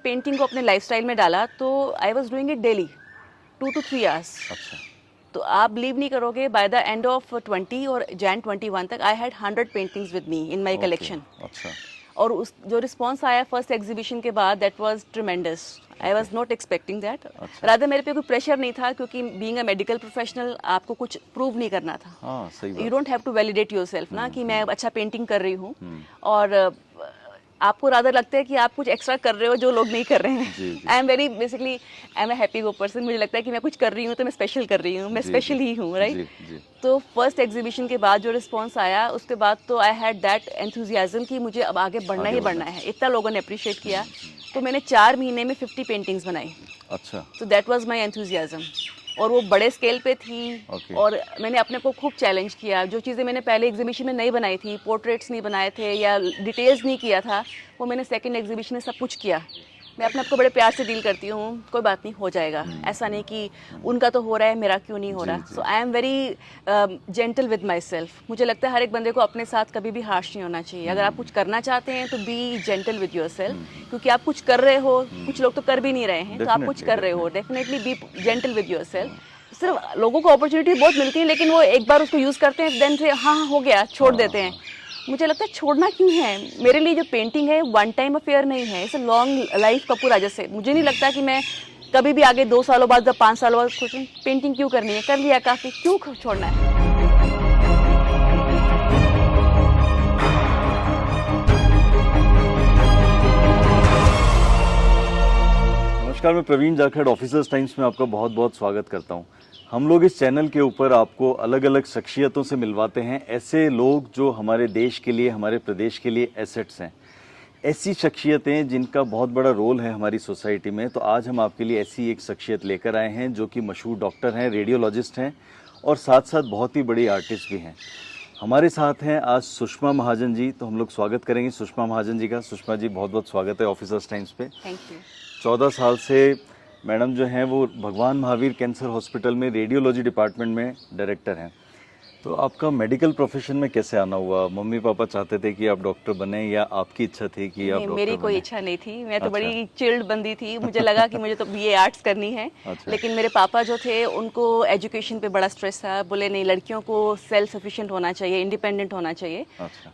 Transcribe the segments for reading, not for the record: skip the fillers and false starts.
Painting को अपने lifestyle में डाला तो आई was doing it daily 2 to 3 hours. अच्छा। तो आप बिलीव नहीं करोगे, बाय द एंड ऑफ 20 और Jan 21 तक I had 100 paintings with me in my collection. अच्छा। और उस जो रिस्पॉन्स आया फर्स्ट एग्जीबिशन के बाद, that was tremendous. I was not expecting that. Rather मेरे पे कोई प्रेशर नहीं था, क्योंकि बीइंग अ मेडिकल प्रोफेशनल आपको कुछ प्रूव नहीं करना था। हाँ, सही बात। You don't have to validate yourself ना कि मैं अच्छा पेंटिंग कर रही हूँ, और आपको रादर लगता है कि आप कुछ एक्स्ट्रा कर रहे हो जो लोग नहीं कर रहे हैं। आई am very basically I am a happy go person. मुझे लगता है कि मैं कुछ कर रही हूँ तो मैं स्पेशल कर रही हूँ, मैं स्पेशल ही हूँ, राइट। तो फर्स्ट एग्जीबिशन के बाद जो रिस्पॉन्स आया, उसके बाद तो आई हैड दैट एंथुजियाज्म कि मुझे अब आगे बढ़ना ही बढ़ना है। इतना लोगों ने अप्रिशिएट किया, तो मैंने 4 महीने में 50 पेंटिंग्स बनाई। अच्छा। तो दैट वाज माय एंथुजियाज्म, और वो बड़े स्केल पे थी। और मैंने अपने को खूब चैलेंज किया। जो चीज़ें मैंने पहले एग्जीबिशन में नहीं बनाई थी, पोर्ट्रेट्स नहीं बनाए थे या डिटेल्स नहीं किया था, वो मैंने सेकंड एग्जीबिशन में सब कुछ किया। मैं अपने आप को बड़े प्यार से डील करती हूँ, कोई बात नहीं, हो जाएगा। ऐसा नहीं कि उनका तो हो रहा है, मेरा क्यों नहीं हो रहा। So I am very gentle with myself. मुझे लगता है हर एक बंदे को अपने साथ कभी भी हार्श नहीं होना चाहिए। अगर आप कुछ करना चाहते हैं तो B gentle with your self, क्योंकि आप कुछ कर रहे हो, कुछ लोग तो कर भी नहीं रहे हैं, तो आप कुछ कर रहे हो। Definitely be gentle with your self. सिर्फ लोगों को अपॉर्चुनिटी बहुत मिलती है, लेकिन वो एक बार उसको यूज़ करते हैं, देन से हाँ हो गया, छोड़ देते हैं। मुझे लगता है छोड़ना क्यों है। मेरे लिए जो पेंटिंग है वन टाइम अफेयर नहीं है, इट्स अ लॉन्ग लाइफ का पूरा। जैसे मुझे नहीं लगता कि मैं कभी भी आगे 2 सालों बाद या 5 सालों बाद सोचूं पेंटिंग क्यों करनी है, कर लिया काफ़ी, क्यों छोड़ना है। नमस्कार, मैं प्रवीण जाखड़ ऑफिसर्स टाइम्स में आपका बहुत बहुत स्वागत करता हूं। हम लोग इस चैनल के ऊपर आपको अलग अलग शख्सियतों से मिलवाते हैं, ऐसे लोग जो हमारे देश के लिए, हमारे प्रदेश के लिए एसेट्स हैं, ऐसी शख्सियतें जिनका बहुत बड़ा रोल है हमारी सोसाइटी में। तो आज हम आपके लिए ऐसी एक शख्सियत लेकर आए हैं जो कि मशहूर डॉक्टर हैं, रेडियोलॉजिस्ट हैं और साथ साथ बहुत ही बड़ी आर्टिस्ट भी हैं। हमारे साथ हैं आज सुषमा महाजन जी। तो हम लोग स्वागत करेंगे सुषमा महाजन जी का। सुषमा जी, बहुत बहुत स्वागत है ऑफिसर्स टाइम्स पे। Thank you. 14 साल से मैडम जो हैं वो भगवान महावीर कैंसर हॉस्पिटल में रेडियोलॉजी डिपार्टमेंट में डायरेक्टर हैं। तो आपका मेडिकल प्रोफेशन में कैसे आना हुआ? मम्मी पापा चाहते थे कि आप डॉक्टर बने या आपकी इच्छा थी कि आप डॉक्टर मेरी कोई इच्छा नहीं थी। मैं तो बड़ी चिल्ड बंदी थी। मुझे लगा कि मुझे तो बीए आर्ट्स करनी है। लेकिन मेरे पापा जो थे उनको एजुकेशन पे बड़ा स्ट्रेस था। बोले नहीं, लड़कियों को सेल्फ सफिशिएंट होना चाहिए, इंडिपेंडेंट होना चाहिए।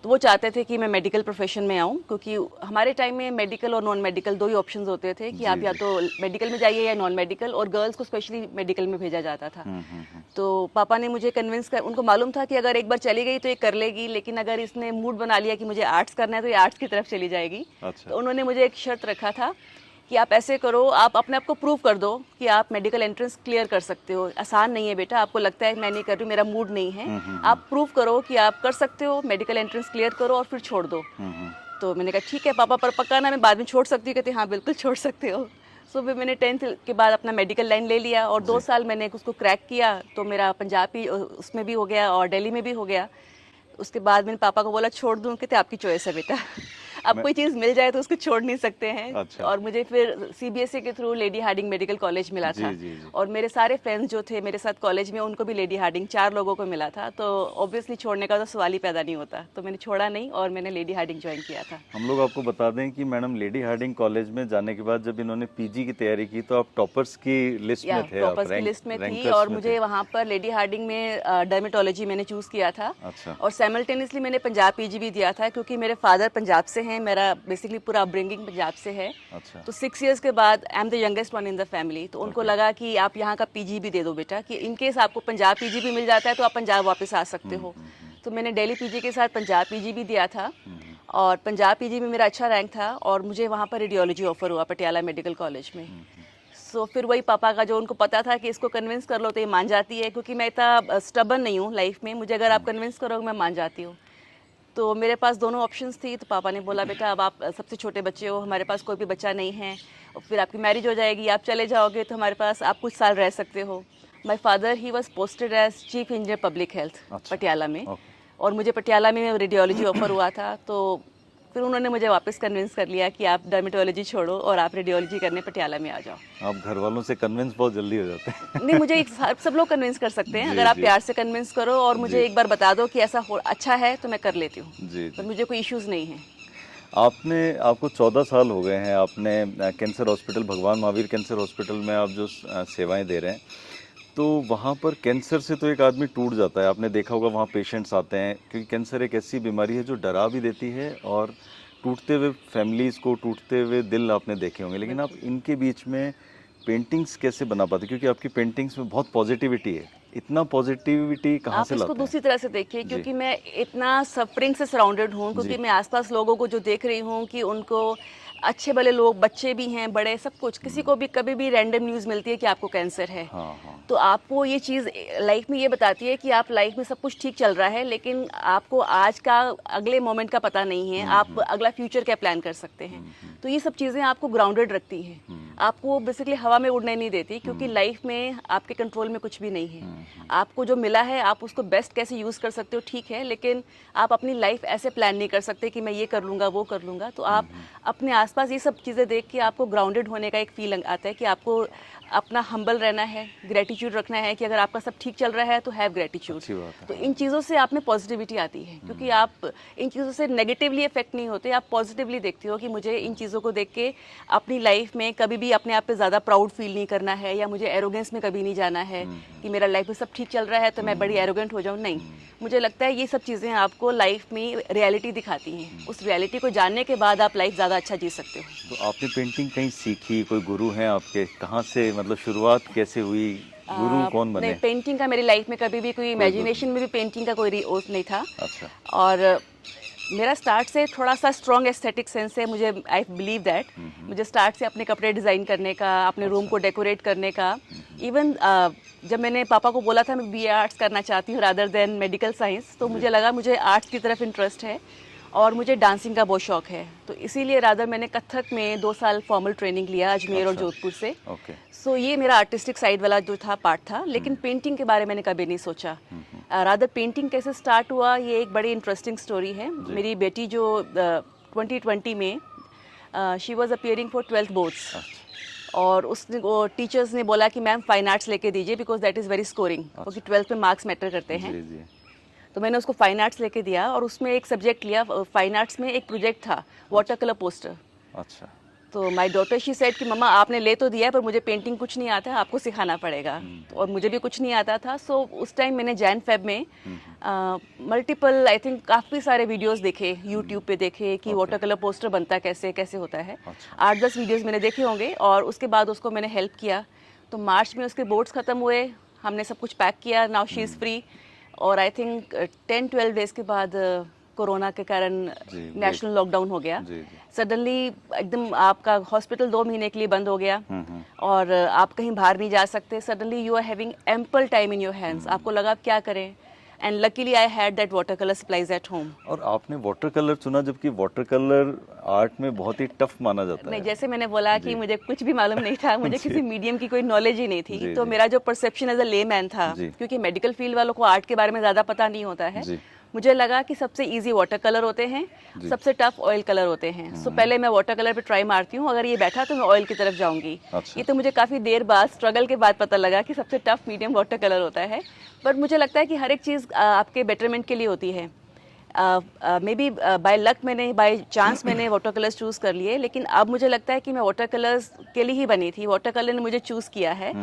तो वो चाहते थे कि मैं मेडिकल प्रोफेशन में आऊँ, क्योंकि हमारे टाइम में मेडिकल और नॉन मेडिकल 2 ही ऑप्शन होते थे कि आप या तो मेडिकल में जाइए या नॉन मेडिकल, और गर्ल्स को स्पेशली मेडिकल में भेजा जाता था। तो पापा ने मुझे कन्विंस कर, उनको मालूम था कि अगर एक बार चली गई तो ये कर लेगी, लेकिन अगर इसने मूड बना लिया कि मुझे आर्ट्स करना है तो ये आर्ट्स की तरफ चली जाएगी। तो उन्होंने मुझे एक शर्त रखा था कि आप ऐसे करो, आप अपने आप को प्रूव कर दो कि आप मेडिकल एंट्रेंस क्लियर कर सकते हो। आसान नहीं है बेटा, आपको लगता है मैं नहीं कर रही हूँ, मेरा मूड नहीं है, आप प्रूव करो कि आप कर सकते हो, मेडिकल एंट्रेंस क्लियर करो और फिर छोड़ दो। तो मैंने कहा ठीक है पापा, पर पक्का ना मैं बाद में छोड़ सकती हूँ? कहते हाँ बिल्कुल छोड़ सकते हो। सो फिर मैंने 10th के बाद अपना मेडिकल लाइन ले लिया और 2 साल मैंने उसको क्रैक किया। तो मेरा पंजाब भी उसमें भी हो गया और दिल्ली में भी हो गया। उसके बाद मैंने पापा को बोला छोड़ दूँ, कहते आपकी चॉइस है बेटा। अब कोई चीज़ मिल जाए तो उसको छोड़ नहीं सकते हैं। अच्छा। और मुझे फिर सीबीएसई के through Lady Hardinge Medical College मिला था। और मेरे सारे फ्रेंड्स जो थे मेरे साथ कॉलेज में, उनको भी लेडी हार्डिंग 4 लोगों को मिला था। तो ऑब्वियसली छोड़ने का तो सवाल ही पैदा नहीं होता। तो मैंने छोड़ा नहीं और मैंने लेडी हार्डिंग ज्वाइन किया था। हम लोग आपको बता दें कि मैडम लेडी हार्डिंग कॉलेज में जाने के बाद जब इन्होंने पीजी की तैयारी की तो आप टॉपर्स की लिस्ट में थे। टॉपर्स की लिस्ट में थी और मुझे वहाँ पर लेडी हार्डिंग में डर्मेटोलॉजी मैंने चूज किया था। और साइमल्टेनियसली मैंने पंजाब पीजी भी दिया था, क्योंकि मेरे फादर पंजाब से हैं, मेरा बेसिकली पूरा अपब्रिंगिंग पंजाब से है। तो 6 इयर्स के बाद I am the youngest one in the family. तो उनको लगा कि आप यहाँ का पीजी भी दे दो बेटा, कि इनकेस आपको पंजाब पीजी भी मिल जाता है तो आप पंजाब वापस आ सकते हो। तो मैंने दिल्ली पीजी के साथ पंजाब पीजी भी दिया था और पंजाब पीजी में मेरा अच्छा रैंक था और मुझे वहाँ पर रेडियोलॉजी ऑफर हुआ पटियाला मेडिकल कॉलेज में। सो फिर वही पापा का, जो उनको पता था कि इसको कन्विंस कर लो तो ये मान जाती है, क्योंकि मैं इतना स्टबर्न नहीं हूँ लाइफ में, मुझे अगर आप कन्विंस करोगे मैं मान जाती हूँ। तो मेरे पास दोनों ऑप्शंस थी। तो पापा ने बोला बेटा अब आप सबसे छोटे बच्चे हो, हमारे पास कोई भी बच्चा नहीं है, और फिर आपकी मैरिज हो जाएगी, आप चले जाओगे तो हमारे पास आप कुछ साल रह सकते हो। My father he was posted as chief engineer public health Patiala में, और मुझे पटियाला में रेडियोलॉजी ऑफर हुआ था। तो फिर उन्होंने मुझे वापस कन्विंस कर लिया कि आप डर्मेटोलॉजी छोड़ो और आप रेडियोलॉजी करने पटियाला में आ जाओ। आप घर वालों से कन्विंस बहुत जल्दी हो जाते हैं। नहीं, मुझे सब लोग कन्विंस कर सकते हैं अगर आप प्यार से कन्विंस करो और मुझे एक बार बता दो कि ऐसा अच्छा है तो मैं कर लेती हूँ, पर मुझे कोई इश्यूज नहीं है। आपको 14 साल हो गए हैं, आपने कैंसर हॉस्पिटल, भगवान महावीर कैंसर हॉस्पिटल में आप जो सेवाएं दे रहे हैं, तो वहाँ पर कैंसर से तो एक आदमी टूट जाता है। आपने देखा होगा वहाँ पेशेंट्स आते हैं, क्योंकि कैंसर एक ऐसी बीमारी है जो डरा भी देती है, और टूटते हुए फैमिलीज़ को, टूटते हुए दिल आपने देखे होंगे। लेकिन आप इनके बीच में पेंटिंग्स कैसे बना पाते? क्योंकि आपकी पेंटिंग्स में बहुत पॉजिटिविटी है। इतना पॉजिटिविटी कहाँ आप से इसको लाते हैं? दूसरी तरह से देखिए, क्योंकि मैं इतना सफरिंग से सराउंडेड हूँ, क्योंकि मैं आसपास लोगों को जो देख रही हूँ कि उनको अच्छे भले लोग, बच्चे भी हैं, बड़े, सब कुछ, किसी को भी कभी भी रैंडम न्यूज़ मिलती है कि आपको कैंसर है। हाँ, हाँ। तो आपको ये चीज़ लाइफ में ये बताती है कि आप लाइफ में सब कुछ ठीक चल रहा है, लेकिन आपको आज का, अगले मोमेंट का पता नहीं है, आप अगला फ्यूचर क्या प्लान कर सकते हैं। तो ये सब चीज़ें आपको ग्राउंडेड रखती हैं, आपको बेसिकली हवा में उड़ने नहीं देती, क्योंकि लाइफ में आपके कंट्रोल में कुछ भी नहीं है। आपको जो मिला है आप उसको बेस्ट कैसे यूज़ कर सकते हो, ठीक है, लेकिन आप अपनी लाइफ ऐसे प्लान नहीं कर सकते कि मैं ये कर लूँगा, वो कर लूँगा। तो आप अपने आसपास ये सब चीज़ें देख के आपको ग्राउंडेड होने का एक फील आता है कि आपको अपना हम्बल रहना है, ग्रेटिट्यूड रखना है कि अगर आपका सब ठीक चल रहा है तो हैव ग्रेटिट्यूड। अच्छी बात है। तो इन चीज़ों से आप में पॉजिटिविटी आती है, क्योंकि आप इन चीज़ों से नेगेटिवली इफेक्ट नहीं होते, आप पॉजिटिवली देखते हो कि मुझे इन चीज़ों को देख के अपनी लाइफ में कभी भी अपने आप पे ज़्यादा प्राउड फील नहीं करना है, या मुझे एरोगेंस में कभी नहीं जाना है कि मेरा लाइफ में सब ठीक चल रहा है तो मैं बड़ी एरोगेंट हो जाऊँ। नहीं, मुझे लगता है ये सब चीज़ें आपको लाइफ में रियलिटी दिखाती हैं। उस रियलिटी को जानने के बाद आप लाइफ ज़्यादा अच्छा जी सकते हो। तो आपने पेंटिंग कहीं सीखी? कोई गुरु हैं आपके? कहाँ से, मतलब शुरुआत कैसे हुई? गुरु कौन बने? नहीं, पेंटिंग का मेरी लाइफ में कभी भी कोई इमेजिनेशन में भी पेंटिंग का कोई ओस नहीं था। अच्छा। और मेरा स्टार्ट से थोड़ा सा स्ट्रॉन्ग एस्थेटिक सेंस है, मुझे आई बिलीव दैट मुझे स्टार्ट से अपने कपड़े डिज़ाइन करने का, अपने रूम को डेकोरेट करने का, इवन जब मैंने पापा को बोला था मैं बीए आर्ट्स करना चाहती हूँ रादर देन मेडिकल साइंस, तो मुझे लगा मुझे आर्ट्स की तरफ इंटरेस्ट है और मुझे डांसिंग का बहुत शौक है। तो इसीलिए रादर मैंने कथक में 2 साल फॉर्मल ट्रेनिंग लिया अजमेर और जोधपुर से। ओके। सो ये मेरा आर्टिस्टिक साइड वाला जो था पार्ट था, लेकिन पेंटिंग के बारे में मैंने कभी नहीं सोचा। रादर पेंटिंग कैसे स्टार्ट हुआ, ये एक बड़ी इंटरेस्टिंग स्टोरी है। मेरी बेटी जो 2020 में she was appearing for 12th boards, और उसने वो टीचर्स ने बोला कि मैम फाइन आर्ट्स लेके दीजिए because that is very scoring, क्योंकि 12th में मार्क्स मैटर करते हैं। जी, जी। तो मैंने उसको फाइन आर्ट्स लेके दिया और उसमें एक सब्जेक्ट लिया। फाइन आर्ट्स में एक प्रोजेक्ट था वाटर कलर पोस्टर। अच्छा। तो माय डॉटर शी सेड कि मम्मा आपने ले तो दिया है पर मुझे पेंटिंग कुछ नहीं आता है, आपको सिखाना पड़ेगा। तो और मुझे भी कुछ नहीं आता था। सो उस टाइम मैंने जैन फेब में मल्टीपल, आई थिंक काफ़ी सारे वीडियोस देखे, यूट्यूब पे देखे कि वाटर कलर पोस्टर बनता कैसे कैसे होता है। 8-10 वीडियोस मैंने देखे होंगे और उसके बाद उसको मैंने हेल्प किया। तो मार्च में उसके बोर्ड्स ख़त्म हुए, हमने सब कुछ पैक किया, नाउ शी इज़ फ्री। और आई थिंक 10-12 डेज़ के बाद कोरोना के कारण नेशनल लॉकडाउन हो गया। सडनली एकदम आपका हॉस्पिटल 2 महीने के लिए बंद हो गया और आप कहीं बाहर नहीं जा सकते। Suddenly you are having ample time in your hands, आपको लगा आप क्या करें। And luckily I had that water colour supplies at home. और आपने वाटर कलर चुना, जबकि वाटर कलर आर्ट में बहुत ही टफ माना जाता है। नहीं, जैसे मैंने बोला कि मुझे कुछ भी मालूम नहीं था, मुझे किसी मीडियम की कोई नॉलेज ही नहीं थी। तो मेरा जो परसेप्शन एज अ लेमैन था, क्योंकि मेडिकल फील्ड वालों को आर्ट के बारे में ज़्यादा पता नहीं होता है, मुझे लगा कि सबसे इजी वाटर कलर होते हैं, सबसे टफ ऑयल कलर होते हैं। सो पहले मैं वाटर कलर पे ट्राई मारती हूँ, अगर ये बैठा तो मैं ऑयल की तरफ जाऊंगी। ये तो मुझे काफ़ी देर बाद, स्ट्रगल के बाद पता लगा कि सबसे टफ मीडियम वाटर कलर होता है। पर मुझे लगता है कि हर एक चीज़ आपके बेटरमेंट के लिए होती है। मे बी बाय लक मैंने, बाय चांस मैंने वाटर कलर्स चूज़ कर लिए, लेकिन अब मुझे लगता है कि मैं वाटर कलर्स के लिए ही बनी थी। वाटर कलर ने मुझे चूज़ किया है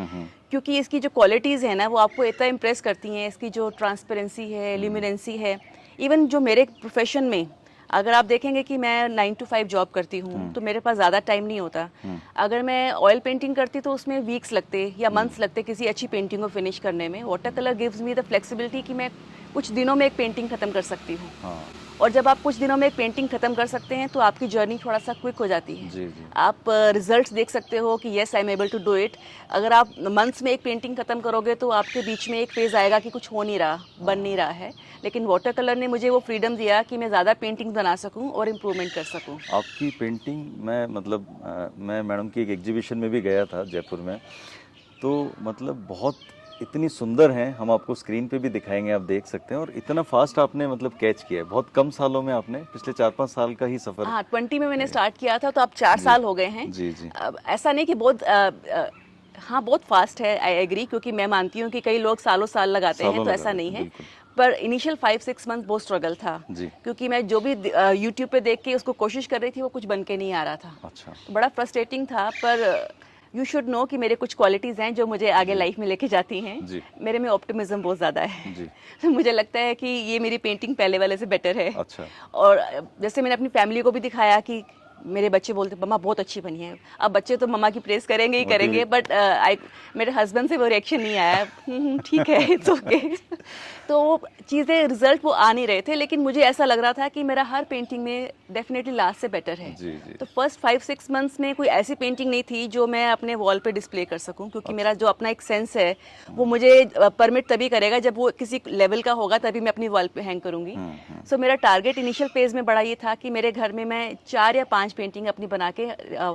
क्योंकि इसकी जो क्वालिटीज़ हैं ना, वो आपको इतना इम्प्रेस करती हैं। इसकी जो ट्रांसपेरेंसी है, ल्यूमिनेंसी है, इवन जो मेरे प्रोफेशन में अगर आप देखेंगे कि मैं 9 to 5 जॉब करती हूँ तो मेरे पास ज़्यादा टाइम नहीं होता। अगर मैं ऑयल पेंटिंग करती तो उसमें वीक्स लगते या मंथ्स लगते किसी अच्छी पेंटिंग को फिनिश करने में। Water colour gives me the flexibility कि मैं कुछ दिनों में एक पेंटिंग ख़त्म कर सकती हूँ। और जब आप कुछ दिनों में एक पेंटिंग ख़त्म कर सकते हैं तो आपकी जर्नी थोड़ा सा क्विक हो जाती है। आप रिजल्ट्स देख सकते हो कि yes I am able to do it. अगर आप मंथ्स में एक पेंटिंग ख़त्म करोगे तो आपके बीच में एक फेज़ आएगा कि कुछ हो नहीं रहा, बन नहीं रहा है। लेकिन वाटर कलर ने मुझे वो फ्रीडम दिया कि मैं ज़्यादा पेंटिंग बना सकूं और इम्प्रूवमेंट कर सकूं। आपकी पेंटिंग, मैं मैडम की एक एग्जीबिशन में भी गया था जयपुर में, तो मतलब बहुत इतनी सुंदर हैं। हम आपको स्क्रीन पे भी दिखाएंगे, आप देख सकते हैं। और इतना फास्ट आपने मतलब कैच किया है, बहुत कम सालों में आपने, पिछले 4-5 साल का ही सफ़र। हाँ, 20 में मैंने स्टार्ट किया था, तो अब 4 साल हो गए हैं। जी जी। ऐसा नहीं कि बहुत हाँ बहुत फास्ट है, आई एग्री, क्योंकि मैं मानती हूँ कि कई लोग सालों साल लगाते हैं, तो ऐसा नहीं है। पर इनिशियल 5-6 मंथ बहुत स्ट्रगल था जी। क्योंकि मैं जो भी यूट्यूब पे देख के उसको कोशिश कर रही थी वो कुछ बन के नहीं आ रहा था। अच्छा। तो बड़ा फ्रस्ट्रेटिंग था, पर यू शुड नो कि मेरे कुछ क्वालिटीज़ हैं जो मुझे आगे लाइफ में लेके जाती हैं। जी। मेरे में ऑप्टिमिज्म बहुत ज़्यादा है। जी। तो मुझे लगता है कि ये मेरी पेंटिंग पहले वाले से बेटर है। अच्छा। और जैसे मैंने अपनी फैमिली को भी दिखाया कि मेरे बच्चे बोलते मम्मा बहुत अच्छी बनी है। अब बच्चे तो मम्मा की प्रेस करेंगे ही करेंगे, बट मेरे हस्बैंड से वो रिएक्शन नहीं आया, ठीक है, इट्स ओके। तो वो चीज़ें, रिजल्ट वो आ नहीं रहे थे, लेकिन मुझे ऐसा लग रहा था कि मेरा हर पेंटिंग में डेफिनेटली लास्ट से बेटर है। जी, जी। तो फर्स्ट 5-6 मंथ्स में कोई ऐसी पेंटिंग नहीं थी जो मैं अपने वॉल पे डिस्प्ले कर सकूं, क्योंकि मेरा जो अपना एक सेंस है वो मुझे परमिट तभी करेगा जब वो किसी लेवल का होगा, तभी मैं अपनी वॉल पे हैंग करूंगी। सो मेरा टारगेट इनिशियल फेज में बड़ा ये था कि मेरे घर में मैं 4 या 5 पेंटिंग अपनी बना के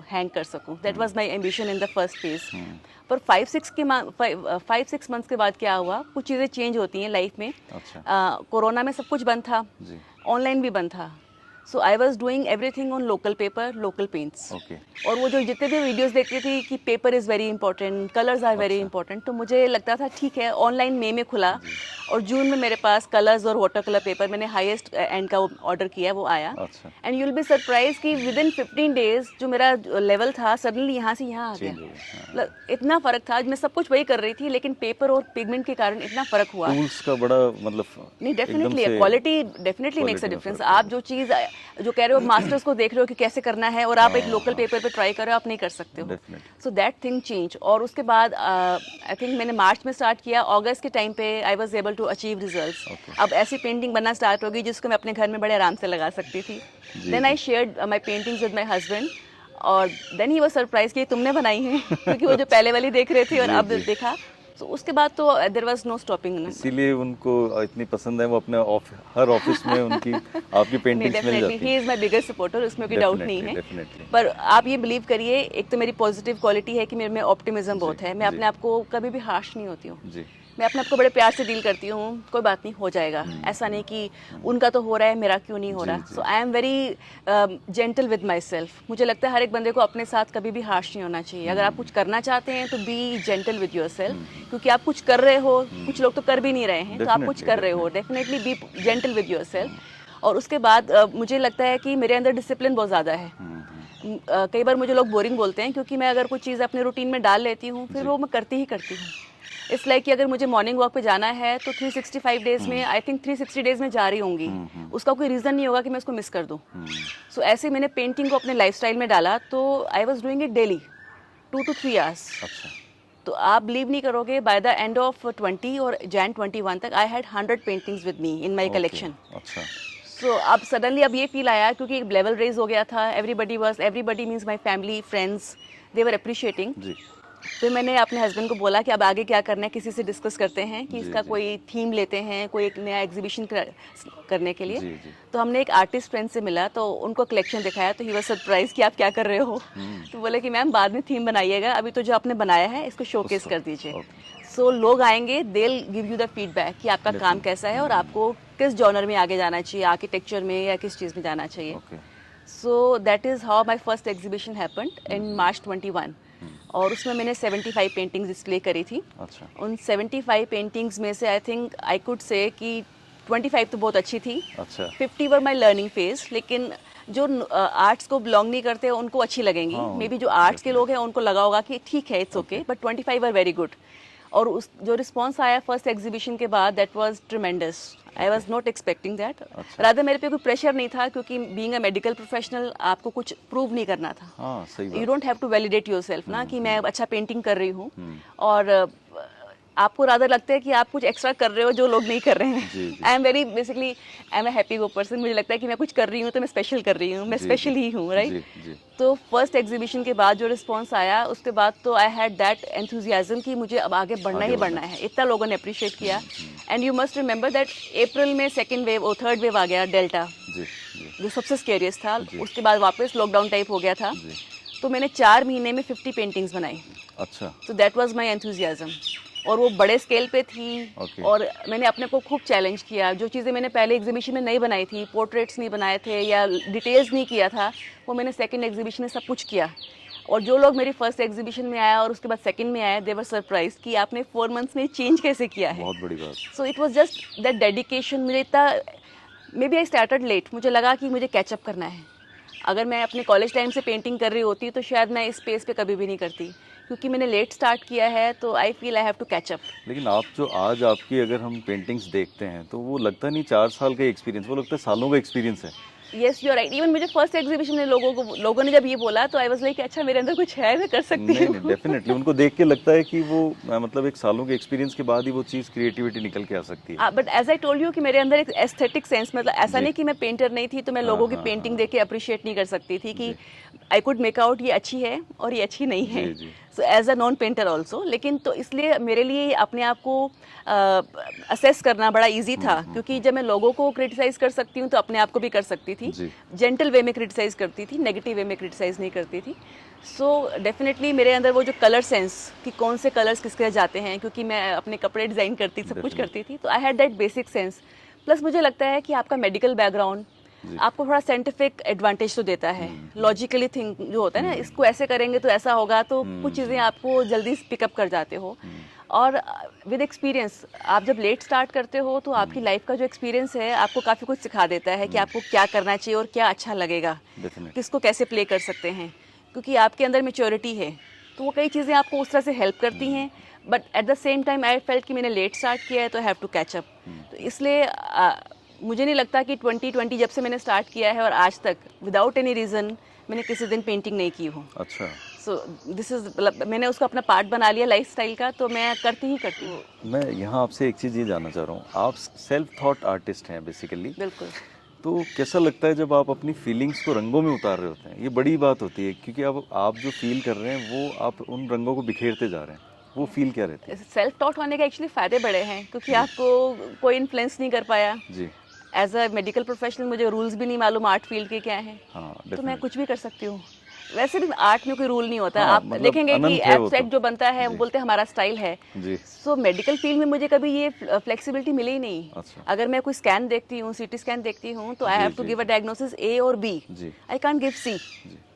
हैंग कर सकूं। That was my ambition in the first phase. पर 5-6 मंथ्स के बाद क्या हुआ, कुछ चीज़ें चेंज होती हैं लाइफ में। अच्छा। कोरोना में सब कुछ बंद था, जी। ऑनलाइन भी बंद था। So I was doing everything on local paper, local paints. Okay. और वो जो जितने भी वीडियोस देखती थी कि paper is very important, colours are very important, तो मुझे लगता था ठीक है। ऑनलाइन मई में खुला और जून में मेरे पास कलर्स और वाटर कलर पेपर, मैंने हाईएस्ट एंड का ऑर्डर किया, वो आया। अच्छा। And you will be surprise कि विद इन 15 डेज जो मेरा लेवल था सडनली यहाँ से यहाँ आ चेंज हो गया। गया। मतलब इतना फर्क था। मैं सब कुछ वही कर रही थी, लेकिन पेपर और पिगमेंट के कारण इतना फर्क हुआ। टूल्स का बड़ा मतलब नहीं, एकदम डेफिनेटली से quality definitely makes a quality में डिफरेंस। फर्क आप जो चीज़ जो कह रहे हो मास्टर्स को देख रहे हो कि कैसे करना है, और आप एक लोकल पेपर पे ट्राई कर रहे हो, आप नहीं कर सकते हो। Definitely. So that thing change. और उसके बाद आई थिंक मैंने मार्च में स्टार्ट किया, अगस्त के टाइम पे I was able to achieve results. अब ऐसी पेंटिंग बनना स्टार्ट होगी जिसको मैं अपने घर में बड़े आराम से लगा सकती थी। Then I shared my paintings with my husband, और देन ही वाज सरप्राइज कि तुमने बनाई है, क्योंकि वो जो पहले वाली देख रहे थे और जी, अब जी। देखा, तो उसके बाद तो देयर वाज नो स्टॉपिंग। इसीलिए उनको इतनी पसंद है, वो अपने हर ऑफिस में उनकी आपकी पेंटिंग्स मिल जाती ही हैं। इज माय बिगेस्ट सपोर्टर, उसमें कोई डाउट नहीं है। डेफिनेटली। पर आप ये बिलीव करिए, एक तो मेरी पॉजिटिव क्वालिटी है कि मेरे में ऑप्टिमिज्म बहुत है। मैं अपने आप को कभी भी हार्श नहीं होती हूँ। जी। मैं अपने आप को बड़े प्यार से डील करती हूँ, कोई बात नहीं, हो जाएगा। ऐसा नहीं कि उनका तो हो रहा है, मेरा क्यों नहीं हो रहा। So I am very gentle with myself. मुझे लगता है हर एक बंदे को अपने साथ कभी भी हार्श नहीं होना चाहिए। अगर आप कुछ करना चाहते हैं तो B gentle with your self, क्योंकि आप कुछ कर रहे हो, कुछ लोग तो कर भी नहीं रहे हैं, तो आप कुछ कर रहे हो, definitely be gentle with your self. और उसके बाद मुझे लगता है कि मेरे अंदर डिसिप्लिन बहुत ज़्यादा है। कई बार मुझे लोग बोरिंग बोलते हैं, क्योंकि मैं अगर कोई चीज़ अपने रूटीन में डाल लेती हूँ, फिर वो मैं करती ही करती हूँ। इट्स लाइक कि अगर मुझे मॉर्निंग वॉक पे जाना है तो 365 डेज में आई थिंक 360 डेज में जा रही होंगी। उसका कोई रीज़न नहीं होगा कि मैं उसको मिस कर दूँ। सो ऐसे मैंने पेंटिंग को अपने लाइफस्टाइल में डाला, तो I was doing it daily 2 to 3 hours. अच्छा। तो आप बिलीव नहीं करोगे, बाय द एंड ऑफ 20 और Jan 21 तक I had 100 paintings with me in my collection. अच्छा। सो अब सडनली अब ये फील आया, क्योंकि एक लेवल रेज हो गया था। Everybody means my family, friends, they were appreciating. जी। फिर मैंने अपने हस्बैंड को बोला कि अब आगे क्या करना है, किसी से डिस्कस करते हैं कि इसका जी। कोई थीम लेते हैं, कोई एक नया एग्जीबिशन करने के लिए। जी, जी। तो हमने एक आर्टिस्ट फ्रेंड से मिला, तो उनको कलेक्शन दिखाया, तो ही वाज सरप्राइज कि आप क्या कर रहे हो। तो बोले कि मैम बाद में थीम बनाइएगा, अभी तो जो आपने बनाया है इसको शोकेस कर दीजिए। सो लोग आएंगे, they will give you the feedback कि आपका काम कैसा है और आपको किस जॉनर में आगे जाना चाहिए, आर्किटेक्चर में या किस चीज़ में जाना चाहिए। So that is how my first exhibition happened in March 21। और उसमें मैंने 75 पेंटिंग्स डिस्प्ले करी थी। अच्छा। उन 75 पेंटिंग्स में से I think I could say कि 25 तो बहुत अच्छी थी। अच्छा। 50 वर माई लर्निंग फेज, लेकिन जो आर्ट्स को बिलोंग नहीं करते उनको अच्छी लगेंगी। मे बी जो आर्ट्स के लोग हैं उनको लगा होगा कि ठीक है, it's okay, but 25 were very good. और उस जो रिस्पॉन्स आया फर्स्ट एग्जीबिशन के बाद, that was tremendous. I was not expecting that. Rather मेरे पे कोई प्रेशर नहीं था, क्योंकि बीइंग अ मेडिकल प्रोफेशनल आपको कुछ प्रूव नहीं करना था। हाँ, सही बात। You don't have to validate yourself ना कि मैं अच्छा पेंटिंग कर रही हूँ। और आपको रादर लगता है कि आप कुछ एक्स्ट्रा कर रहे हो जो लोग नहीं कर रहे हैं। आई am very basically I am a happy go person. मुझे लगता है कि मैं कुछ कर रही हूँ तो मैं स्पेशल कर रही हूँ, मैं स्पेशल ही हूँ, राइट। तो फर्स्ट एग्जीबिशन के बाद जो रिस्पॉन्स आया, उसके बाद तो आई हैड दैट एंथुजियाज्म कि मुझे अब आगे बढ़ना ही बढ़ना है। इतना लोगों ने अप्रिशिएट किया। And you must remember that April में सेकेंड वेव और थर्ड वेव आ गया, डेल्टा, जो सबसे स्केरियस था। उसके बाद वापस लॉकडाउन टाइप हो गया था। तो मैंने 4 महीने में 50 पेंटिंग्स बनाई। अच्छा। तो दैट वाज माय एंथुजियाज्म। और वो बड़े स्केल पे थी। और मैंने अपने को खूब चैलेंज किया। जो चीज़ें मैंने पहले एग्जीबिशन में नहीं बनाई थी, पोर्ट्रेट्स नहीं बनाए थे या डिटेल्स नहीं किया था, वो मैंने सेकंड एग्जीबिशन में सब कुछ किया। और जो लोग मेरी फर्स्ट एग्जीबिशन में आया और उसके बाद सेकंड में आया, दे वर सरप्राइज कि आपने 4 मंथ्स में चेंज कैसे किया है। बहुत बड़ी बात। So it was just that dedication. मुझे इतना, maybe I started late, मुझे लगा कि मुझे कैचअप करना है। अगर मैं अपने कॉलेज टाइम से पेंटिंग कर रही होती तो शायद मैं इस स्पेस पे कभी भी नहीं करती, क्योंकि मैंने लेट स्टार्ट किया है, तो I feel I have to catch up. लेकिन आप जो आज आपकी अगर हम पेंटिंग्स देखते हैं तो वो लगता नहीं 4 साल का एक्सपीरियंस, वो लगता है सालों का एक्सपीरियंस है। Yes, you are right. Even मुझे फर्स्ट एग्जीबिशन में लोगों ने जब ये बोला तो आई वाज लाइक अच्छा मेरे अंदर कुछ है, मैं कर सकती नहीं हूँ। नहीं, डेफिनेटली उनको देख के लगता है कि वो मतलब एक सालों के एक्सपीरियंस के बाद ही वो चीज़ क्रिएटिविटी निकल के आ सकती है। But as I told you कि मेरे अंदर एक एस्थेटिक सेंस, मतलब ऐसा जी। नहीं कि मैं पेंटर नहीं थी तो मैं हाँ, लोगों की हाँ, पेंटिंग हाँ। देख के अप्रिशिएट नहीं कर सकती थी कि आई कुड मेक आउट ये अच्छी है और ये अच्छी नहीं है। जी, जी। So as a non painter also, लेकिन तो इसलिए मेरे लिए अपने आप को असेस करना बड़ा इजी था, क्योंकि जब मैं लोगों को क्रिटिसाइज कर सकती हूँ तो अपने आप को भी कर सकती थी। जी। जेंटल वे में क्रिटिसाइज करती थी, नेगेटिव वे में क्रिटिसाइज नहीं करती थी। सो डेफिनेटली मेरे अंदर वो जो कलर सेंस कि कौन से कलर्स किसके जाते हैं, क्योंकि मैं अपने कपड़े डिज़ाइन करती, सब कुछ करती थी, तो आई had that basic sense. Plus मुझे लगता है कि आपका मेडिकल बैकग्राउंड आपको थोड़ा साइंटिफिक एडवांटेज तो देता है। लॉजिकली थिंक जो होता है ना, इसको ऐसे करेंगे तो ऐसा होगा, तो कुछ चीज़ें आपको जल्दी पिकअप कर जाते हो। और विद एक्सपीरियंस आप जब लेट स्टार्ट करते हो तो आपकी लाइफ का जो एक्सपीरियंस है आपको काफ़ी कुछ सिखा देता है कि आपको क्या करना चाहिए और क्या अच्छा लगेगा, Definitely. किसको कैसे प्ले कर सकते हैं, क्योंकि आपके अंदर मेच्योरिटी है, तो वो कई चीज़ें आपको उस तरह से हेल्प करती हैं। But at the same time I felt कि मैंने लेट स्टार्ट किया है तो I have to catch up. तो इसलिए मुझे नहीं लगता कि 2020 जब से मैंने स्टार्ट किया है और आज तक विदाउट एनी रीज़न मैंने किसी दिन पेंटिंग नहीं की हूँ। अच्छा। सो दिस इज़, मतलब मैंने उसको अपना पार्ट बना लिया लाइफस्टाइल का, तो मैं करती ही करती हूँ। मैं यहाँ आपसे एक चीज़ ये जानना चाह रहा हूँ, आप सेल्फ थॉट आर्टिस्ट हैं बेसिकली, बिल्कुल। तो कैसा लगता है जब आप अपनी फीलिंग्स को रंगों में उतार रहे होते हैं? ये बड़ी बात होती है, क्योंकि अब आप जो फील कर रहे हैं वो आप उन रंगों को बिखेरते जा रहे हैं, वो फील क्या रहती है? सेल्फ टॉट होने के एक्चुअली फ़ायदे बड़े हैं, क्योंकि आपको कोई इन्फ्लुएंस नहीं कर पाया। जी। एज अ मेडिकल प्रोफेशनल मुझे रूल्स भी नहीं मालूम आर्ट फील्ड के क्या हैं, हाँ, तो मैं definitely. कुछ भी कर सकती हूँ। वैसे भी आर्ट में कोई रूल नहीं होता। हाँ, आप मतलब देखेंगे कि अनंत है वो एब्स्ट्रैक्ट तो। जो बनता है वो जी। बोलते हैं हमारा स्टाइल है। जी। सो मेडिकल फील्ड में मुझे कभी ये फ्लेक्सिबिलिटी मिली ही नहीं। अच्छा। अगर मैं कोई स्कैन देखती हूँ, सीटी स्कैन देखती हूँ, तो आई जी, हैव टू जी, गिव अ डायग्नोसिस ए और बी। जी। आई कांट गिव सी,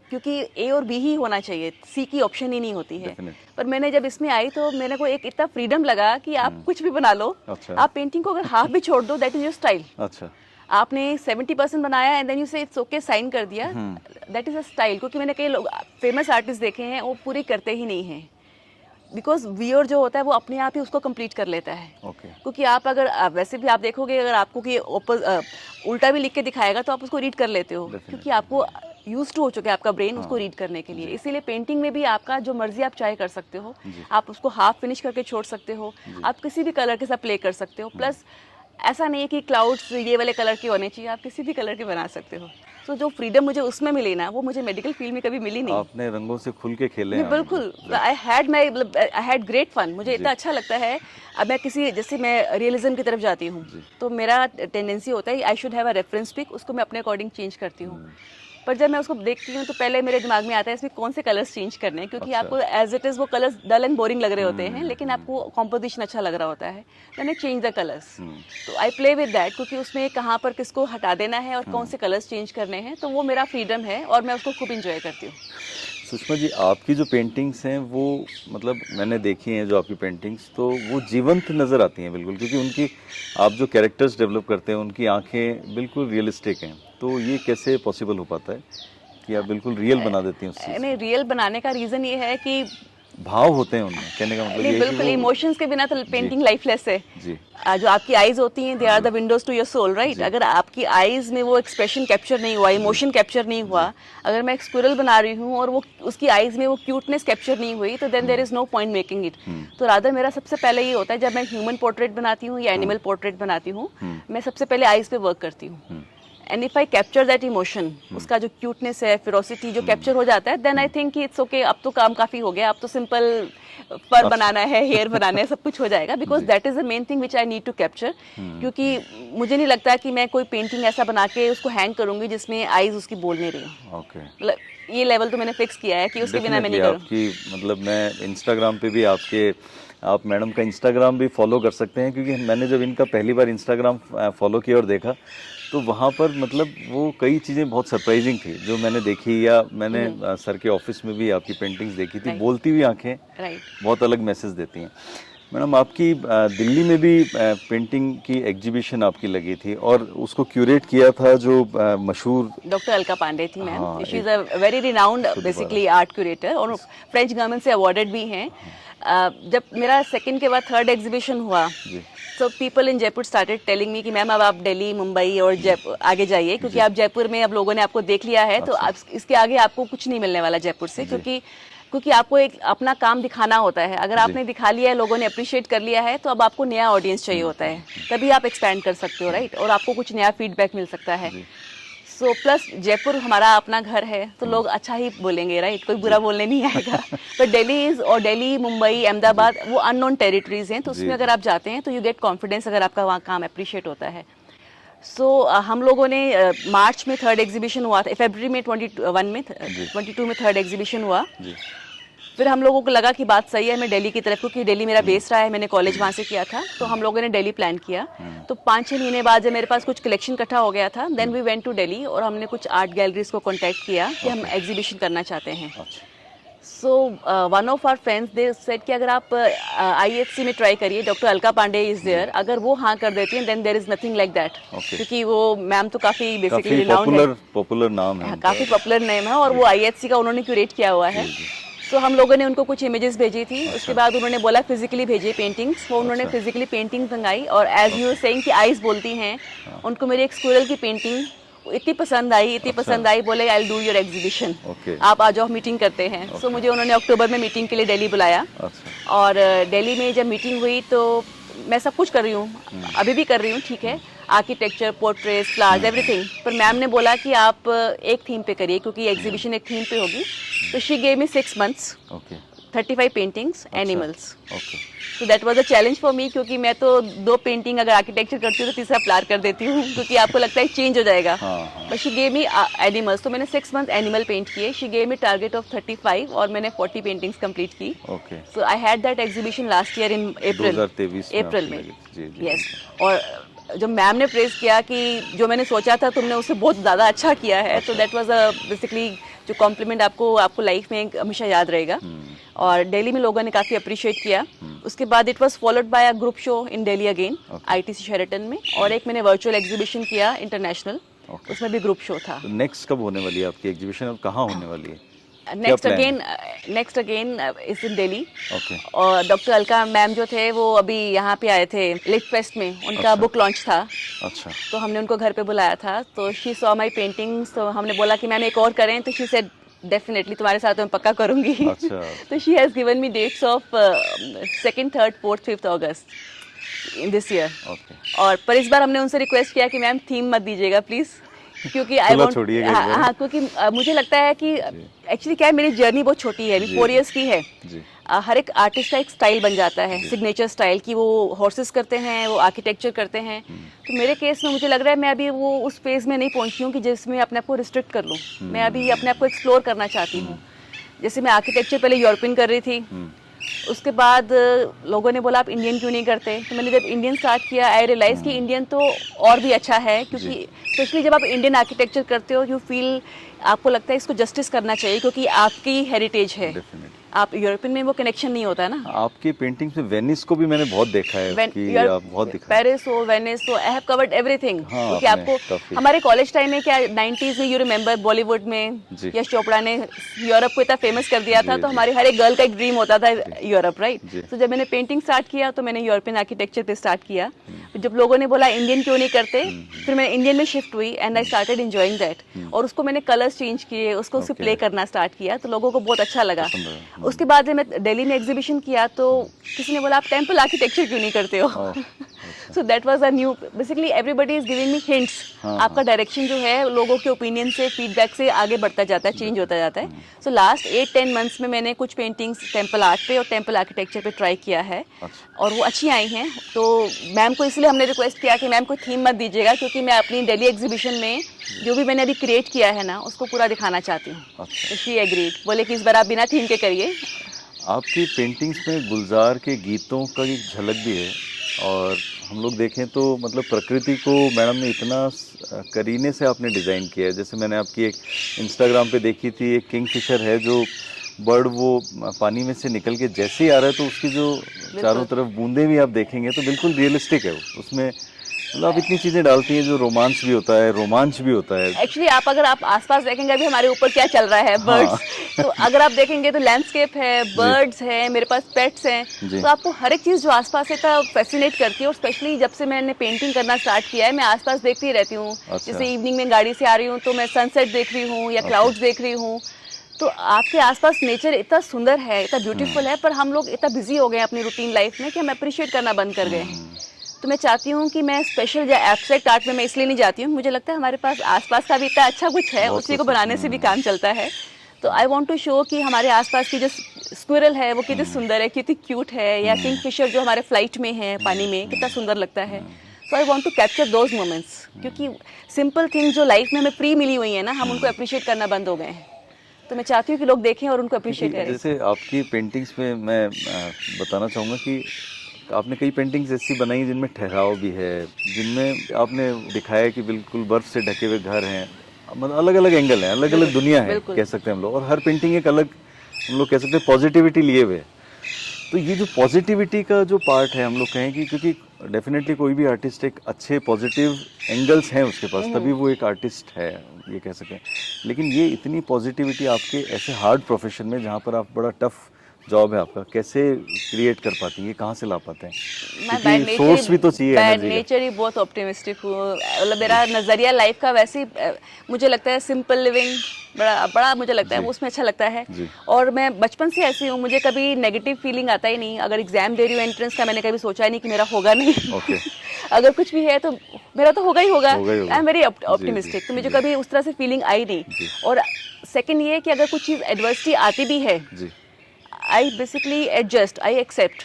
क्योंकि ए और बी ही होना चाहिए, सी की ऑप्शन ही नहीं होती है। Definitely. पर मैंने जब इसमें आई तो मेरे को एक इतना फ्रीडम लगा कि आप कुछ भी बना लो। अच्छा। आप पेंटिंग को अगर हाफ भी छोड़ दो, दैट इज योर स्टाइल। अच्छा। आपने 70% बनाया एंड देन यू से इट्स ओके, साइन कर दिया, दैट इज अ स्टाइल। क्योंकि मैंने कई लोग फेमस आर्टिस्ट देखे हैं, वो पूरी करते ही नहीं हैं, बिकॉज व्यूअर जो होता है वो अपने आप ही उसको कंप्लीट कर लेता है। ओके। क्योंकि आप अगर वैसे भी आप देखोगे, अगर आपको कि उल्टा भी लिख के दिखाएगा तो आप उसको रीड कर लेते हो, क्योंकि आपको यूज टू हो चुके हैं आपका ब्रेन उसको रीड करने के लिए। इसीलिए पेंटिंग में भी आपका जो मर्जी आप चाहे कर सकते हो, आप उसको हाफ फिनिश करके छोड़ सकते हो, आप किसी भी कलर के साथ प्ले कर सकते हो। प्लस ऐसा नहीं है कि क्लाउड्स ये वाले कलर के होने चाहिए, आप किसी भी कलर के बना सकते हो। तो जो फ्रीडम मुझे उसमें मिली ना, वो मुझे मेडिकल फील्ड में कभी मिली नहीं। आपने रंगों से खुल के खेले नहीं, हैं। बिल्कुल। I had great fun. मुझे इतना अच्छा लगता है। अब मैं किसी, जैसे मैं रियलिज्म की तरफ जाती हूँ तो मेरा टेंडेंसी होता है I should have a reference pic, उसको मैं अपने अकॉर्डिंग चेंज करती हूँ। पर जब मैं उसको देखती हूँ तो पहले मेरे दिमाग में आता है इसमें कौन से कलर्स चेंज करने हैं, क्योंकि आपको एज इट इज़ वो कलर्स डल एंड बोरिंग लग रहे होते हैं, लेकिन आपको कॉम्पोजिशन अच्छा लग रहा होता है। मैंने चेंज द कलर्स, तो आई प्ले विद दैट, क्योंकि उसमें कहाँ पर किसको हटा देना है और कौन से कलर्स चेंज करने हैं, तो वो मेरा फ्रीडम है और मैं उसको खूब इंजॉय करती हूँ। सुषमा जी, आपकी जो पेंटिंग्स हैं वो मतलब मैंने देखी हैं जो आपकी पेंटिंग्स, तो वो जीवंत नज़र आती हैं बिल्कुल, क्योंकि उनकी आप जो कैरेक्टर्स डेवलप करते हैं उनकी आंखें बिल्कुल रियलिस्टिक हैं। तो ये कैसे पॉसिबल हो पाता है कि आप बिल्कुल रियल बना देती हैं उस चीज़? नहीं, रियल बनाने का रीज़न ये है कि भाव होते हैं उनमें, कहने का मतलब ये नहीं, है कि बिल्कुल वो- इमोशंस के बिना तो पेंटिंग लाइफलेस है। जी। जो आपकी आईज होती हैं, they are the windows to your soul, right. अगर आपकी आईज में वो एक्सप्रेशन कैप्चर नहीं हुआ, इमोशन कैप्चर नहीं हुआ, अगर मैं एक स्क्विरल बना रही हूँ और वो उसकी आईज में वो क्यूटनेस कैप्चर नहीं हुई, तो then there is no point making it. तो रादर मेरा सबसे पहले ये होता है, जब मैं ह्यूमन पोर्ट्रेट बनाती हूँ या एनिमल पोर्ट्रेट बनाती हूँ, मैं सबसे पहले आईज पे वर्क करती हूँ। And if I capture that emotion, उसका जो क्यूटनेस है, फिरोसिटी जो कैप्चर हो जाता है, then I think it's okay, अब तो काम काफ़ी हो गया, अब तो सिंपल पर बनाना है, हेयर बनाना है, सब कुछ हो जाएगा, because that is the main thing which I need to capture. क्योंकि मुझे नहीं लगता कि मैं कोई पेंटिंग ऐसा बना के उसको हैंग करूंगी जिसमें आईज उसकी बोल नहीं रही। ओके। मतलब ये लेवल तो मैंने फिक्स किया है कि उसके बिना मैं नहीं करूँ। आपकी मतलब मैं इंस्टाग्राम पे भी आप मैडम का इंस्टाग्राम भी फॉलो कर सकते हैं, क्योंकि मैंने जब इनका पहली बार इंस्टाग्राम फॉलो किया और देखा तो वहाँ पर मतलब वो कई चीज़ें बहुत सरप्राइजिंग थी जो मैंने देखी, या मैंने सर के ऑफिस में भी आपकी पेंटिंग्स देखी थी। Right. बोलती हुई आंखें राइट। बहुत अलग मैसेज देती हैं। मैडम, आपकी दिल्ली में भी पेंटिंग की एग्जीबिशन आपकी लगी थी और उसको क्यूरेट किया था जो मशहूर डॉक्टर अलका पांडे थी मैम। हाँ, she is a very renowned basically art curator और फ्रेंच गवर्नमेंट से अवार्डेड भी हैं। जब मेरा सेकंड के बाद थर्ड एग्जीबिशन हुआ, जी, so people in Jaipur started telling me कि मैम अब आप दिल्ली, मुंबई और जयपुर आगे जाइए, क्योंकि आप जयपुर में अब लोगों ने आपको देख लिया है, तो आप इसके आगे आपको कुछ नहीं मिलने वाला जयपुर से, क्योंकि आपको एक अपना काम दिखाना होता है। अगर आपने दिखा लिया है, लोगों ने अप्रिशिएट कर लिया है, तो अब आपको नया ऑडियंस चाहिए होता है, तभी आप एक्सपैंड कर सकते हो, राइट, और आपको कुछ नया फीडबैक मिल सकता है। सो प्लस जयपुर हमारा अपना घर है, तो लोग अच्छा ही बोलेंगे, राइट, कोई बुरा बोलने नहीं आएगा। बट दिल्ली इज, और दिल्ली, मुंबई, अहमदाबाद, वो अननोन टेरिटरीज हैं, तो उसमें अगर आप जाते हैं तो यू गेट कॉन्फिडेंस अगर आपका वहाँ काम अप्रिशिएट होता है। सो हम लोगों ने मार्च में थर्ड एग्जीबिशन हुआ था, फरवरी में 22 में थर्ड एग्जीबिशन हुआ। फिर हम लोगों को लगा कि बात सही है, मैं दिल्ली की तरफ, क्योंकि दिल्ली मेरा बेस रहा है, मैंने कॉलेज वहाँ से किया था, तो हम लोगों ने दिल्ली प्लान किया। तो 5-6 महीने बाद जब मेरे पास कुछ कलेक्शन इकट्ठा हो गया था, then we went to Delhi और हमने कुछ आर्ट गैलरीज को कॉन्टैक्ट किया कि हम एग्जीबिशन करना चाहते हैं। So one of our friends they said कि अगर आप IHC में ट्राई करिए, doctor Alka Pande is there, अगर वो हाँ कर देती हैं then there is nothing like that, क्योंकि वो मैम तो काफ़ी बेसिकली रिनाउंड है, पॉपुलर नाम है, काफ़ी पॉपुलर नेम है, और वो IHC का उन्होंने क्यूरेट किया हुआ है। तो हम लोगों ने उनको कुछ इमेजेस भेजी थी, उसके बाद उन्होंने बोला फिजिकली भेजिए पेंटिंग्स, वो उन्होंने फिजिकली पेंटिंग्स मंगाई, और एज यू सेइंग कि आइज बोलती हैं, उनको मेरी एक स्क्विरल की पेंटिंग इतनी पसंद आई, बोले I will do your exhibition, आप आ जाओ, मीटिंग करते हैं। सो मुझे उन्होंने अक्टूबर में मीटिंग के लिए दिल्ली बुलाया, और दिल्ली में जब मीटिंग हुई तो मैं सब कुछ कर रही हूँ, अभी भी कर रही हूँ, ठीक है, आर्किटेक्चर, पोर्ट्रेट्स, फ्लावर्स, एवरीथिंग, पर मैम ने बोला कि आप एक थीम पे करिए, क्योंकि एग्जीबिशन एक थीम पे होगी। तो she gave me 6 months, 35 paintings, animals. तो that was a challenge for me, क्योंकि मैं तो 2 पेंटिंग अगर आर्किटेक्चर करती हूँ तो तीसरा फ्लावर कर देती हूँ, क्योंकि आपको लगता है चेंज हो जाएगा। But she gave me animals, तो मैंने 6 months एनिमल पेंट किए। She gave me target of 35 और मैंने 40 पेंटिंग्स कंप्लीट की। So I had that exhibition last year in April में। यस, और जब मैम ने प्रेज किया कि जो मैंने सोचा था तुमने उससे बहुत ज़्यादा अच्छा किया है, तो दैट वाज अ बेसिकली जो कॉम्प्लीमेंट आपको लाइफ में हमेशा याद रहेगा। और दिल्ली में लोगों ने काफ़ी अप्रिशिएट किया। उसके बाद it was followed by a group show in Delhi again, ITC Sheraton में, और एक मैंने वर्चुअल एग्जीबिशन किया इंटरनेशनल, उसमें भी ग्रुप शो था। नेक्स्ट कब होने वाली है आपकी एग्जीबिशन और कहाँ होने वाली है? Next again is in Delhi. और डॉक्टर अलका मैम जो थे वो अभी यहाँ पे आए थे लिट फेस्ट में, उनका बुक लॉन्च था। अच्छा, तो हमने उनको घर पे बुलाया था, तो शी सॉ माय पेंटिंग्स, तो हमने बोला कि मैम एक और करें, तो शी सेड डेफिनेटली तुम्हारे साथ मैं पक्का करूंगी। अच्छा। तो she has given me dates of 2nd, 3rd, 4th, 5th August in this year. और पर इस बार हमने उनसे रिक्वेस्ट किया कि मैम थीम मत दीजिएगा प्लीज, क्योंकि आई वांट, हाँ, क्योंकि मुझे लगता है कि एक्चुअली क्या है, मेरी जर्नी बहुत छोटी है, अभी 4 years की है। हर एक आर्टिस्ट का एक स्टाइल बन जाता है, सिग्नेचर स्टाइल, की वो हॉर्सेस करते हैं, वो आर्किटेक्चर करते हैं। तो मेरे केस में मुझे लग रहा है मैं अभी वो उस फेज में नहीं पहुंची हूँ कि जिसमें अपने आप को रिस्ट्रिक्ट कर लूँ। मैं अभी अपने आप को एक्सप्लोर करना चाहती हूँ। जैसे मैं आर्किटेक्चर पहले यूरोपियन कर रही थी, उसके बाद लोगों ने बोला आप इंडियन क्यों नहीं करते, तो मैंने जब इंडियन स्टार्ट किया आई रियलाइज कि इंडियन तो और भी अच्छा है, क्योंकि स्पेशली जब आप इंडियन आर्किटेक्चर करते हो यू फील, आपको लगता है इसको जस्टिस करना चाहिए, क्योंकि आपकी हेरिटेज है। आप यूरोपियन में वो कनेक्शन नहीं होता है ना। आपकी पेंटिंग्स में वेनिस को भी मैंने बहुत देखा है कि आप बहुत दिखा, पेरिस हो, वेनिस हो, आई हैव कवर्ड एवरीथिंग। क्योंकि आपको हमारे कॉलेज टाइम में क्या 90s में यू रिमेंबर बॉलीवुड में यश चोपड़ा ने यूरोप को इतना फेमस कर दिया था, तो हमारी हर एक गर्ल का एक ड्रीम होता था यूरोप, राइट। तो जब मैंने पेंटिंग स्टार्ट किया तो मैंने यूरोपियन आर्किटेक्चर पे स्टार्ट किया। जब लोगों ने बोला इंडियन क्यों नहीं करते, फिर मैं इंडियन में शिफ्ट हुई and I started enjoying that, और उसको मैंने कलर्स चेंज किए, उसको उससे प्ले करना स्टार्ट किया, तो लोगों को बहुत अच्छा लगा। उसके बाद जब मैं दिल्ली में एग्जीबिशन किया तो किसी ने बोला आप टेम्पल आर्किटेक्चर क्यों नहीं करते हो। So that was a new, basically everybody is giving me hints. आपका डायरेक्शन जो है लोगों के ओपिनियन से, फीडबैक से आगे बढ़ता जाता है, चेंज होता जाता है। सो लास्ट 8-10 months में मैंने कुछ पेंटिंग्स टेम्पल आर्ट पे और टेम्पल आर्किटेक्चर पे ट्राई किया है, और वो अच्छी आई हैं। तो मैम को इसलिए हमने रिक्वेस्ट किया कि मैम कोई थीम मत दीजिएगा, क्योंकि मैं अपनी दिल्ली एग्जीबिशन में जो भी मैंने अभी क्रिएट किया है ना उसको पूरा दिखाना चाहती हूँ। तो शी एग्रीड, बोले कि इस बार आप बिना थीम के करिए। आपकी पेंटिंग्स में गुलजार के गीतों का एक झलक भी है, और हम लोग देखें तो मतलब प्रकृति को मैडम ने इतना करीने से आपने डिज़ाइन किया है। जैसे मैंने आपकी एक इंस्टाग्राम पे देखी थी, एक किंगफिशर है जो बर्ड वो पानी में से निकल के जैसे ही आ रहा है तो उसकी जो चारों तरफ बूंदें भी आप देखेंगे तो बिल्कुल रियलिस्टिक है वो। उसमें मतलब आप इतनी चीज़ें डालती हैं जो रोमांच भी होता है, रोमांच भी होता है। एक्चुअली आप अगर आप आसपास देखेंगे अभी हमारे ऊपर क्या चल रहा है, बर्ड्स, तो अगर आप देखेंगे तो लैंडस्केप है, बर्ड्स है, मेरे पास पेट्स हैं, तो आपको हर एक चीज़ जो आसपास है का फैसिनेट करती है। और स्पेशली जब से मैंने पेंटिंग करना स्टार्ट किया है, मैं आसपास देखती रहती हूँ। जैसे इवनिंग में गाड़ी से आ रही हूँ तो मैं सनसेट देख रही हूँ या क्लाउड्स देख रही हूँ। तो आपके आसपास नेचर इतना सुंदर है, इतना ब्यूटीफुल है, पर हम लोग इतना बिजी हो गए हैं अपनी रूटीन लाइफ में कि हम अप्रिशिएट करना बंद कर गए हैं। तो मैं चाहती हूँ कि मैं स्पेशल या एब्स्ट्रैक्ट आर्ट में मैं इसलिए नहीं जाती हूँ, मुझे लगता है हमारे पास आसपास का भी इतना अच्छा कुछ है, उसी को बनाने से भी काम चलता है। तो आई वांट टू शो कि हमारे आसपास की जो स्क्विरल है वो कितनी सुंदर है, कितनी क्यूट है, या किंगफिशर जो हमारे फ्लाइट में है पानी में कितना सुंदर लगता है। So I want to capture those moments, क्योंकि सिंपल थिंग जो लाइफ में हमें फ्री मिली हुई है ना, हम उनको अप्रिशिएट करना बंद हो गए हैं। तो मैं चाहती हूँ कि लोग देखें और उनको अप्रिशिएट करें। जैसे आपकी पेंटिंग्स में मैं बताना चाहूँगा कि आपने कई पेंटिंग्स ऐसी बनाई जिनमें ठहराव भी है, जिनमें आपने दिखाया कि बिल्कुल बर्फ से ढके हुए घर हैं, मतलब अलग अलग एंगल हैं, अलग अलग दुनिया है कह सकते हैं हम लोग, और हर पेंटिंग एक अलग हम लोग कह सकते हैं पॉजिटिविटी लिए हुए। तो ये जो पॉजिटिविटी का जो पार्ट है हम लोग कहें कि क्योंकि डेफिनेटली कोई भी आर्टिस्ट एक अच्छे पॉजिटिव एंगल्स हैं उसके पास, तभी वो एक आर्टिस्ट है ये कह सकें। लेकिन ये इतनी पॉजिटिविटी आपके ऐसे हार्ड प्रोफेशन में जहाँ पर आप बड़ा टफ जॉब है आपका, कैसे क्रिएट कर पाती हैं, ये कहाँ से ला पाते हैं? क्योंकि सोर्स भी तो चाहिए एनर्जी का। नेचर ही बहुत ऑप्टिमिस्टिक हूँ, मतलब मेरा नज़रिया लाइफ का वैसे ही मुझे लगता है सिंपल लिविंग बड़ा मुझे लगता है वो उसमें अच्छा लगता है। और मैं बचपन से ऐसी हूँ, मुझे कभी नेगेटिव फीलिंग आता ही नहीं। अगर एग्जाम दे रही हूँ एंट्रेंस का, मैंने कभी सोचा ही नहीं कि मेरा होगा नहीं। अगर कुछ भी है तो मेरा तो होगा ही होगा। आई एम वेरी ऑप्टिमिस्टिक, तो मुझे कभी उस तरह से फीलिंग आई नहीं। और सेकेंड ये कि अगर कुछ चीज़ एडवर्सिटी आती भी है, I basically adjust, I accept,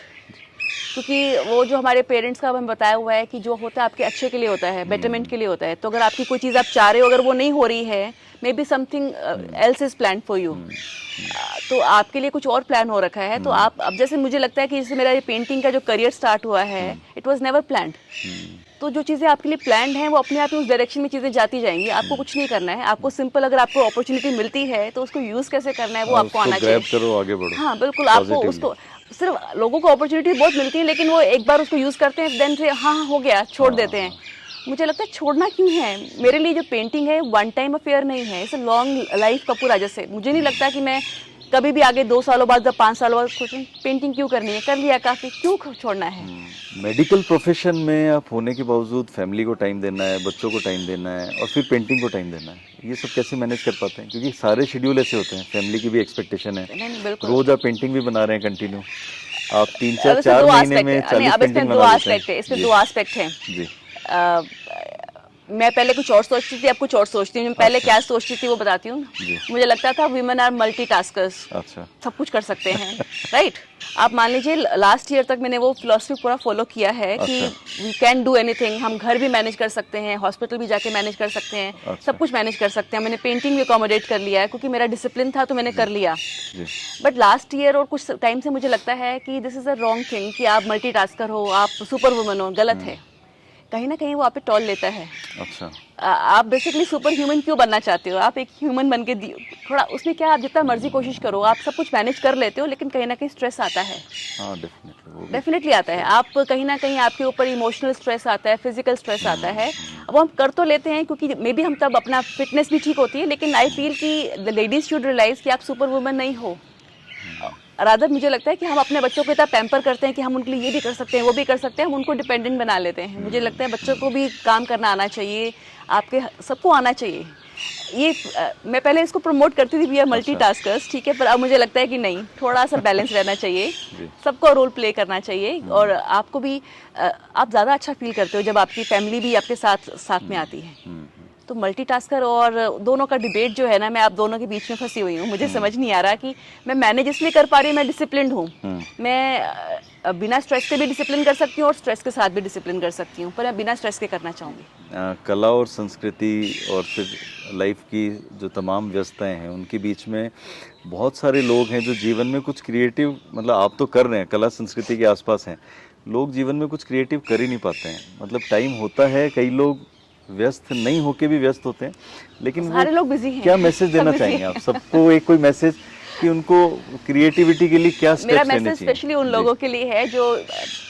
क्योंकि वो जो हमारे पेरेंट्स का हमें बताया हुआ है कि जो होता है आपके अच्छे के लिए होता है, बेटरमेंट के लिए होता है। तो अगर आपकी कोई चीज़ आप चाह रहे हो, अगर वो नहीं हो रही है, may be something else is plan for you, तो आपके लिए कुछ और प्लान हो रखा है। तो आप अब जैसे मुझे लगता है कि जैसे मेरा ये पेंटिंग का जो करियर स्टार्ट हुआ है, इट वाज नेवर प्लान्ड। तो जो चीज़ें आपके लिए प्लान्ड हैं वो अपने आप ही उस डायरेक्शन में चीज़ें जाती जाएंगी, आपको कुछ नहीं करना है। आपको सिंपल अगर आपको अपॉर्चुनिटी मिलती है तो उसको यूज़ कैसे करना है वो आपको आना चाहिए। करो, आगे बढ़ो। हाँ बिल्कुल, आपको उसको सिर्फ लोगों को अपॉर्चुनिटी बहुत मिलती है, लेकिन वो एक बार उसको यूज़ करते हैं, देन हाँ हो गया, छोड़ देते हैं। मुझे लगता है छोड़ना क्यों है। मेरे लिए जो पेंटिंग है वन टाइम अफेयर नहीं है, इट्स अ लॉन्ग लाइफ का पूरा। जैसे मुझे नहीं लगता कि मैं कभी भी आगे 2 सालों बाद या 5 सालों बाद सोचूं पेंटिंग क्यों करनी है, कर लिया काफ़ी, क्यों छोड़ना है। मेडिकल प्रोफेशन में आप होने के बावजूद फैमिली को टाइम देना है, बच्चों को टाइम देना है, और फिर पेंटिंग को टाइम देना है, ये सब कैसे मैनेज कर पाते हैं? क्योंकि सारे शेड्यूल ऐसे होते हैं, फैमिली की भी एक्सपेक्टेशन है, रोज आप पेंटिंग भी बना रहे हैं कंटिन्यू, आप 3-4 महीने में 40 पेंटिंग बना देते हैं। इसमें 2 एस्पेक्ट हैं जी। मैं पहले कुछ और सोचती थी, अब कुछ और सोचती हूँ। पहले क्या सोचती थी वो बताती हूँ। मुझे लगता था वीमेन आर मल्टीटास्कर्स, अच्छा, सब कुछ कर सकते हैं, राइट। आप मान लीजिए लास्ट ईयर तक मैंने वो फिलॉसफी पूरा फॉलो किया है कि वी कैन डू एनीथिंग। हम घर भी मैनेज कर सकते हैं, हॉस्पिटल भी जाके मैनेज कर सकते हैं, सब कुछ मैनेज कर सकते हैं। मैंने पेंटिंग भी अकोमोडेट कर लिया है क्योंकि मेरा डिसिप्लिन था तो मैंने कर लिया। बट लास्ट ईयर और कुछ टाइम से मुझे लगता है कि this is a wrong thing कि आप मल्टीटास्कर हो, आप सुपर वुमन हो, गलत है। कहीं ना कहीं वो आप पे टॉल लेता है। अच्छा, आप बेसिकली सुपर ह्यूमन क्यों बनना चाहते हो? आप एक ह्यूमन बन के थोड़ा उसमें क्या, आप जितना मर्जी कोशिश करो, आप सब कुछ मैनेज कर लेते हो, लेकिन कहीं ना कहीं स्ट्रेस आता है। डेफिनेटली आता है। आप कहीं ना कहीं आपके ऊपर इमोशनल स्ट्रेस आता है, फिजिकल स्ट्रेस आता है। अब हम कर तो लेते हैं क्योंकि मे बी हम तब अपना फिटनेस भी ठीक होती है, लेकिन आई फील कि द लेडीज शुड रियलाइज कि आप सुपर वुमन नहीं हो। रादर मुझे लगता है कि हम अपने बच्चों को इतना पैम्पर करते हैं कि हम उनके लिए ये भी कर सकते हैं, वो भी कर सकते हैं, हम उनको डिपेंडेंट बना लेते हैं। मुझे लगता है बच्चों को भी काम करना आना चाहिए, आपके सबको आना चाहिए। ये मैं पहले इसको प्रमोट करती थी, वी आर मल्टीटास्कर्स, ठीक है, पर अब मुझे लगता है कि नहीं, थोड़ा सा बैलेंस रहना चाहिए, सबको रोल प्ले करना चाहिए। और आपको भी आप ज़्यादा अच्छा फील करते हो जब आपकी फैमिली भी आपके साथ में आती है। तो मल्टीटास्कर और दोनों का डिबेट जो है ना, मैं आप दोनों के बीच में फंसी हुई हूँ। मुझे समझ नहीं आ रहा कि मैं मैनेज इसलिए कर पा रही हूँ, मैं डिसिप्लिन्ड हूँ। मैं बिना स्ट्रेस के भी डिसिप्लिन कर सकती हूँ और स्ट्रेस के साथ भी डिसिप्लिन कर सकती हूँ, पर मैं बिना स्ट्रेस के करना चाहूँगी। कला और संस्कृति और फिर लाइफ की जो तमाम व्यस्तताएं हैं, उनके बीच में बहुत सारे लोग हैं जो जीवन में कुछ क्रिएटिव, मतलब आप तो कर रहे हैं, कला संस्कृति के आसपास हैं, लोग जीवन में कुछ क्रिएटिव कर ही नहीं पाते हैं, मतलब टाइम होता है, कई लोग व्यस्त नहीं होके भी व्यस्त होते हैं, लेकिन सारे लोग बिजी हैं। क्या मैसेज सब देना busy चाहेंगे हैं। आप सबको, एक कोई मैसेज कि उनको क्रिएटिविटी के लिए क्या मेरा स्टेप्स लेने मैसेज चाहिए? स्पेशली उन लोगों के लिए है जो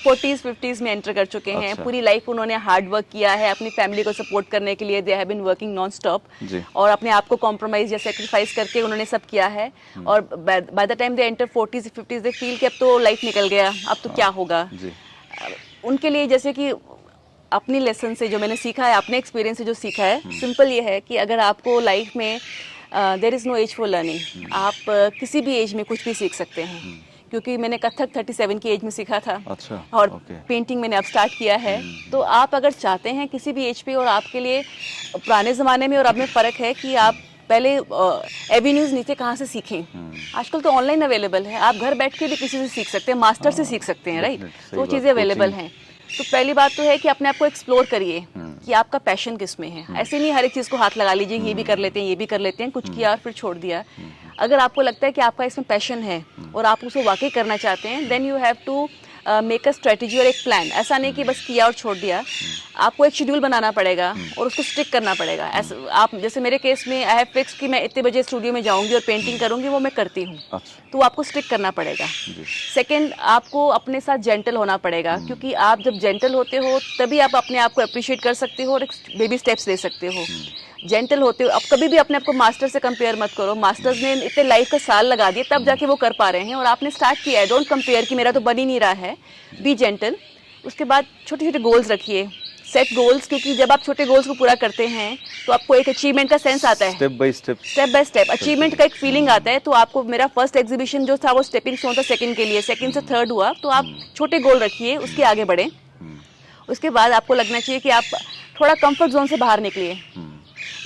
40s 50s में एंटर कर चुके हैं। अच्छा। पूरी लाइफ उन्होंने हार्ड वर्क किया है अपनी फैमिली को सपोर्ट करने के लिए, they have been working non stop, जी। और अपने आप को कॉम्प्रोमाइज या सेक्रीफाइस करके उन्होंने सब किया है। और by the time they enter 40s 50s they feel कि अब तो लाइफ निकल गया, अब तो क्या होगा। जी। उनके लिए जैसे कि अपनी लेसन से जो मैंने सीखा है, अपने एक्सपीरियंस से जो सीखा है, सिंपल ये है कि अगर आपको लाइफ में there is no age for learning, आप किसी भी एज में कुछ भी सीख सकते हैं। क्योंकि मैंने कथक 37 की एज में सीखा था। अच्छा, और ओके। पेंटिंग मैंने अब स्टार्ट किया है। तो आप अगर चाहते हैं किसी भी एज पे, और आपके लिए पुराने ज़माने में और अब में फ़र्क है कि आप पहले एवेन्यूज़ नीचे कहाँ से सीखें। आजकल तो ऑनलाइन अवेलेबल है, आप घर बैठ के भी किसी से सीख सकते हैं, मास्टर से सीख सकते हैं, राइट। definitely, सही तो वो बात, चीज़ें अवेलेबल coaching। हैं। तो पहली बात तो है कि अपने आप को एक्सप्लोर करिए कि आपका पैशन किस में है। ऐसे नहीं हर एक चीज़ को हाथ लगा लीजिए, ये भी कर लेते हैं, ये भी कर लेते हैं, कुछ किया और फिर छोड़ दिया। अगर आपको लगता है कि आपका इसमें पैशन है और आप उसे वाकई करना चाहते हैं, then you have to make a strategy और एक प्लान। ऐसा नहीं कि बस किया और छोड़ दिया, आपको एक शेड्यूल बनाना पड़ेगा और उसको स्टिक करना पड़ेगा। ऐसा आप, जैसे मेरे केस में आई हैव फिक्स कि मैं इतने बजे स्टूडियो में जाऊंगी और पेंटिंग करूंगी, वो मैं करती हूँ। अच्छा। तो आपको स्टिक करना पड़ेगा। सेकंड, आपको अपने साथ जेंटल होना पड़ेगा, क्योंकि आप जब जेंटल होते हो तभी आप अपने आप को अप्रिशिएट कर सकते हो और एक बेबी स्टेप्स ले सकते हो। जेंटल होते हो। अब कभी भी अपने आप को मास्टर से कंपेयर मत करो। मास्टर्स ने इतने लाइफ का साल लगा दिए तब जाके वो कर पा रहे हैं, और आपने स्टार्ट किया है। डोंट कंपेयर कि मेरा तो बन ही नहीं रहा है। B gentle. उसके बाद छोटे छोटे गोल्स रखिए, सेट गोल्स, क्योंकि जब आप छोटे गोल्स को पूरा करते हैं तो आपको एक अचीवमेंट का सेंस आता है। स्टेप बाय स्टेप अचीवमेंट का एक फीलिंग आता है। तो आपको, मेरा फर्स्ट एग्जीबिशन जो था वो स्टेपिंग स्टोन था सेकंड के लिए, सेकंड से थर्ड हुआ। तो आप छोटे गोल रखिए, उसके आगे बढ़े। उसके बाद आपको लगना चाहिए कि आप थोड़ा कंफर्ट जोन से बाहर निकलिए।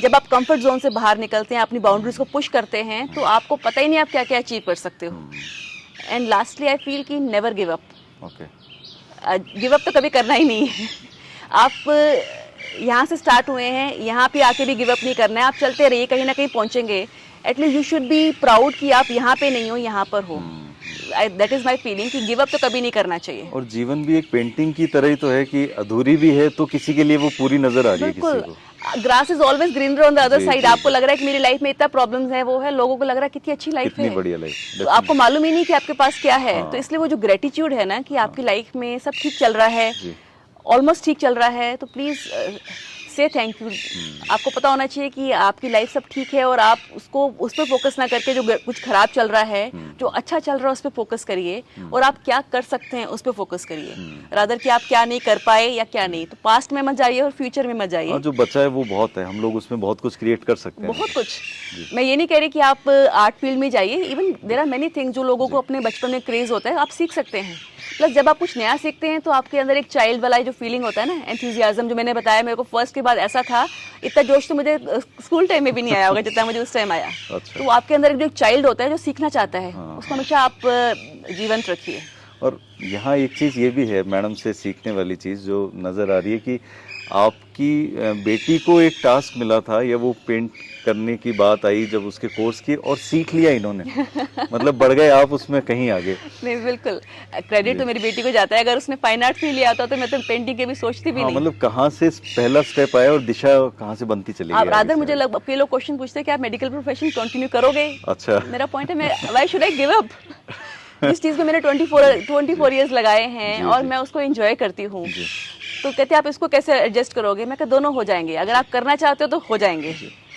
जब आप कंफर्ट जोन से बाहर निकलते हैं, अपनी बाउंड्रीज को पुश करते हैं, तो आपको पता ही नहीं आप क्या क्या अचीव कर सकते हो। एंड लास्टली आई फील कि never give up. Give up तो कभी करना ही नहीं है। आप यहाँ से स्टार्ट हुए हैं, यहाँ पे आके भी गिव अप नहीं करना है। आप चलते रहिए, कहीं ना कहीं पहुँचेंगे। At least you should be proud कि आप यहाँ पे नहीं हो, यहाँ पर हो। दैट इज माई फीलिंग कि गिव अप तो कभी नहीं करना चाहिए। और जीवन भी एक पेंटिंग की तरह ही तो है कि अधूरी भी है तो किसी के लिए वो पूरी नजर आ रही है किसी बिल्कुल, को। Grass is always greener on the other जी, साइड। जी, आपको लग रहा है कि मेरी लाइफ में इतना प्रॉब्लम्स है, वो है, लोगों को लग रहा है कितनी अच्छी लाइफ कितनी है, बढ़िया लाइफ। तो आपको मालूम ही नहीं कि आपके पास क्या है। हाँ। तो इसलिए वो जो ग्रेटिट्यूड है ना कि आपकी लाइफ में सब ठीक चल रहा है, जी। ऑलमोस्ट ठीक चल रहा है, तो प्लीज से थैंक यू। आपको पता होना चाहिए कि आपकी लाइफ सब ठीक है, और आप उसको उस पर फोकस ना करके जो कुछ खराब चल रहा है, जो अच्छा चल रहा है उस पर फोकस करिए, और आप क्या कर सकते हैं उस पर फोकस करिए, रादर कि आप क्या नहीं कर पाए या क्या नहीं। तो पास्ट में मत जाइए और फ्यूचर में मत जाइए। हाँ, जो बचा है वो बहुत है, हम लोग उसमें बहुत कुछ क्रिएट कर सकते हैं। बहुत कुछ। मैं ये नहीं कह रही कि आप आर्ट फील्ड में जाइए, even there are many things जो लोगों को अपने बचपन में क्रेज होता है, आप सीख सकते हैं। प्लस जब आप कुछ नया सीखते हैं तो आपके अंदर एक चाइल्ड वाला जो फीलिंग होता है ना, एंथुजियाज्म, जो मैंने बताया, मेरे को फर्स्ट के बाद ऐसा था, इतना जोश तो मुझे स्कूल टाइम में भी नहीं आया होगा जितना मुझे उस टाइम आया। अच्छा। तो आपके अंदर जो चाइल्ड होता है जो सीखना चाहता है, उसको हमेशा आप जीवंत रखिए। और यहाँ एक चीज़ ये भी है मैडम से सीखने वाली चीज़ जो नज़र आ रही है कि आपकी बेटी को एक टास्क मिला था, या वो पेंट करने की बात आई जब उसके कोर्स की, और सीख लिया इन्होंने। मतलब बढ़ गए आप उसमें कहीं आगे। नहीं, बिल्कुल क्रेडिट तो मेरी बेटी को जाता है। अगर उसने फाइन आर्ट नहीं लिया होता तो मैं तो पेंटिंग के भी सोचती भी हाँ, नहीं। मतलब कहाँ से पहला स्टेप आया और दिशा कहाँ से बनती चली आप गई रादर आगे मुझे से? कई लोग क्वेश्चन पूछते हैं कि आप मेडिकल प्रोफेशन कंटिन्यू करोगे। अच्छा। मेरा पॉइंट है, मैं why should I give up. इस चीज में मैंने 24 इयर्स लगाए हैं, और मैं उसको एंजॉय करती हूँ। तो कहते हैं आप इसको कैसे एडजस्ट करोगे? मैं कहता दोनों हो जाएंगे, अगर आप करना चाहते हो तो हो जाएंगे।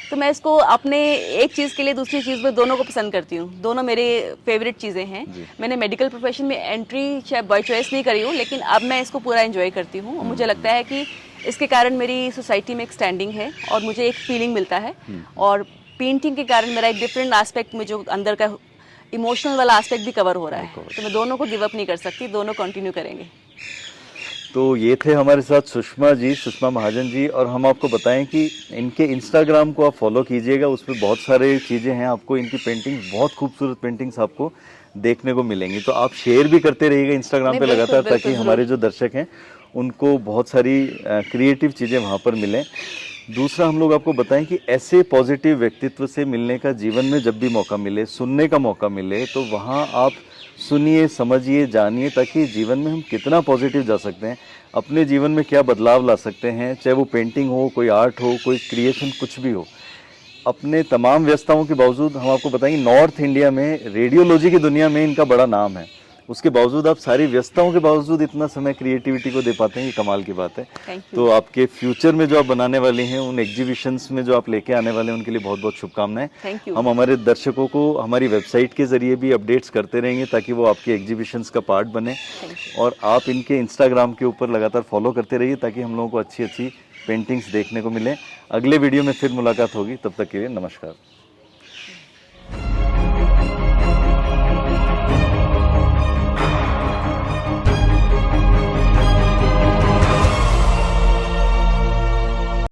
तो मैं इसको अपने एक चीज़ के लिए दूसरी चीज़ में दोनों को पसंद करती हूँ। दोनों मेरे फेवरेट चीज़ें हैं। मैंने मेडिकल प्रोफेशन में एंट्री शायद बाय चॉइस नहीं करी हूँ, लेकिन अब मैं इसको पूरा एंजॉय करती हूँ। और मुझे लगता है कि इसके कारण मेरी सोसाइटी में एक स्टैंडिंग है और मुझे एक फीलिंग मिलता है। और पेंटिंग के कारण मेरा एक डिफरेंट एस्पेक्ट में जो अंदर का इमोशनल वाला एस्पेक्ट भी कवर हो रहा है। तो मैं दोनों को गिव अप नहीं कर सकती, दोनों कंटिन्यू करेंगे। तो ये थे हमारे साथ सुषमा जी, सुषमा महाजन जी। और हम आपको बताएं कि इनके इंस्टाग्राम को आप फॉलो कीजिएगा, उस पर बहुत सारे चीज़ें हैं। आपको इनकी पेंटिंग्स, बहुत खूबसूरत पेंटिंग्स आपको देखने को मिलेंगी। तो आप शेयर भी करते रहिएगा इंस्टाग्राम पे लगातार, ताकि हमारे जो दर्शक हैं उनको बहुत सारी क्रिएटिव चीज़ें वहाँ पर मिलें। दूसरा, हम लोग आपको बताएं कि ऐसे पॉजिटिव व्यक्तित्व से मिलने का जीवन में जब भी मौका मिले, सुनने का मौका मिले, तो वहाँ आप सुनिए, समझिए, जानिए, ताकि जीवन में हम कितना पॉजिटिव जा सकते हैं, अपने जीवन में क्या बदलाव ला सकते हैं, चाहे वो पेंटिंग हो, कोई आर्ट हो, कोई क्रिएशन, कुछ भी हो। अपने तमाम व्यस्तताओं के बावजूद हम आपको बताएंगे, नॉर्थ इंडिया में रेडियोलॉजी की दुनिया में इनका बड़ा नाम है। उसके बावजूद आप सारी व्यस्तताओं के बावजूद इतना समय क्रिएटिविटी को दे पाते हैं, ये कमाल की बात है। Thank you. तो आपके फ्यूचर में जो आप बनाने वाले हैं, उन एग्जीबिशंस में जो आप लेके आने वाले हैं, उनके लिए बहुत बहुत शुभकामनाएं। Thank you. हम हमारे दर्शकों को हमारी वेबसाइट के जरिए भी अपडेट्स करते रहेंगे, ताकि वो आपके एग्जीबिशंस का पार्ट बने। और आप इनके इंस्टाग्राम के ऊपर लगातार फॉलो करते रहिए, ताकि हम लोगों को अच्छी अच्छी पेंटिंग्स देखने को मिले। अगले वीडियो में फिर मुलाकात होगी, तब तक के लिए नमस्कार।